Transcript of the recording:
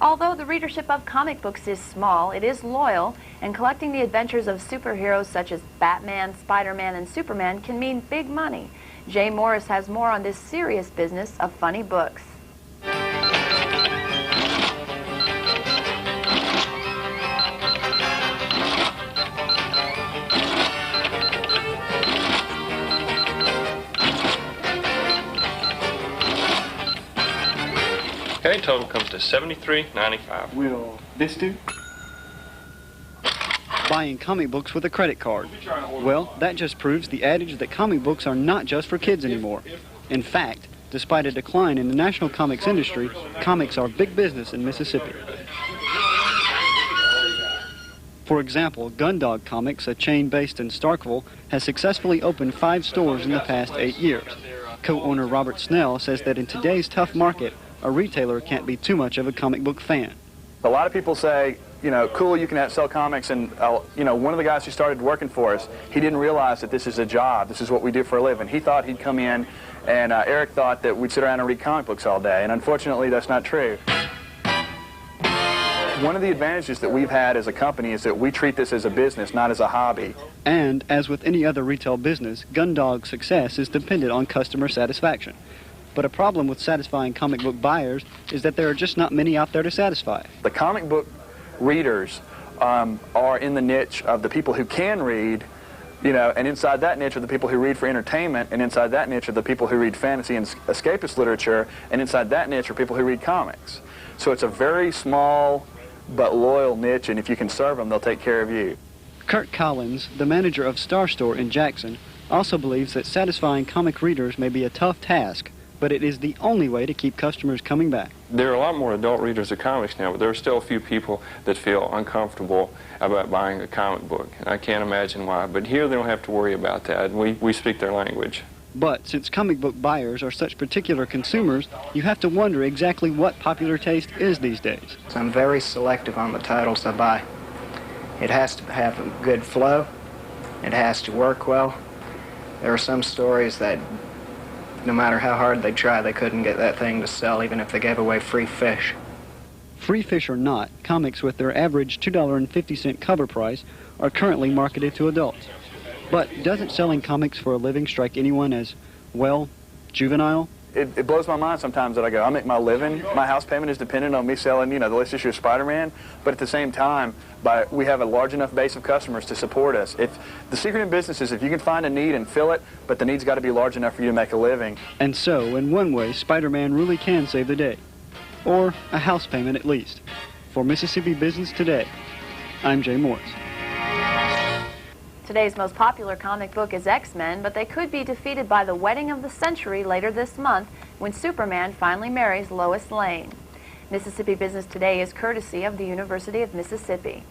Although the readership of comic books is small, it is loyal, and collecting the adventures of superheroes such as Batman, Spider-Man, and Superman can mean big money. Jay Morris has more on this serious business of funny books. Okay, total comes to $73.95. Will this do? Buying comic books with a credit card. Well, that just proves the adage that comic books are not just for kids anymore. In fact, despite a decline in the national comics industry, comics are big business in Mississippi. For example, Gundog Comics, a chain based in Starkville, has successfully opened 5 stores in the past 8 years. Co-owner Robert Snell says that in today's tough market, a retailer can't be too much of a comic book fan. A lot of people say, you know, cool, you can sell comics, and, you know, one of the guys who started working for us, he didn't realize that this is a job. This is what we do for a living. He thought he'd come in, and Eric thought that we'd sit around and read comic books all day, and unfortunately, that's not true. One of the advantages that we've had as a company is that we treat this as a business, not as a hobby. And, as with any other retail business, Gundog's success is dependent on customer satisfaction. But a problem with satisfying comic book buyers is that there are just not many out there to satisfy. The comic book readers are in the niche of the people who can read, you know, and inside that niche are the people who read for entertainment, and inside that niche are the people who read fantasy and escapist literature, and inside that niche are people who read comics. So it's a very small but loyal niche, and if you can serve them, they'll take care of you. Kurt Collins, the manager of Star Store in Jackson, also believes that satisfying comic readers may be a tough task, but it is the only way to keep customers coming back. There are a lot more adult readers of comics now, but there are still a few people that feel uncomfortable about buying a comic book. I can't imagine why, but here they don't have to worry about that. We speak their language. But since comic book buyers are such particular consumers, you have to wonder exactly what popular taste is these days. I'm very selective on the titles I buy. It has to have a good flow. It has to work well. There are some stories that no matter how hard they try, they couldn't get that thing to sell even if they gave away free fish. Free fish or not, comics with their average $2.50 cover price are currently marketed to adults. But doesn't selling comics for a living strike anyone as, well, juvenile? It blows my mind sometimes that I go, I make my living, my house payment is dependent on me selling, you know, the latest issue of Spider-Man, but at the same time, we have a large enough base of customers to support us. The secret in business is if you can find a need and fill it, but the need's got to be large enough for you to make a living. And so, in one way, Spider-Man really can save the day. Or a house payment at least. For Mississippi Business Today, I'm Jay Morris. Today's most popular comic book is X-Men, but they could be defeated by the wedding of the century later this month when Superman finally marries Lois Lane. Mississippi Business Today is courtesy of the University of Mississippi.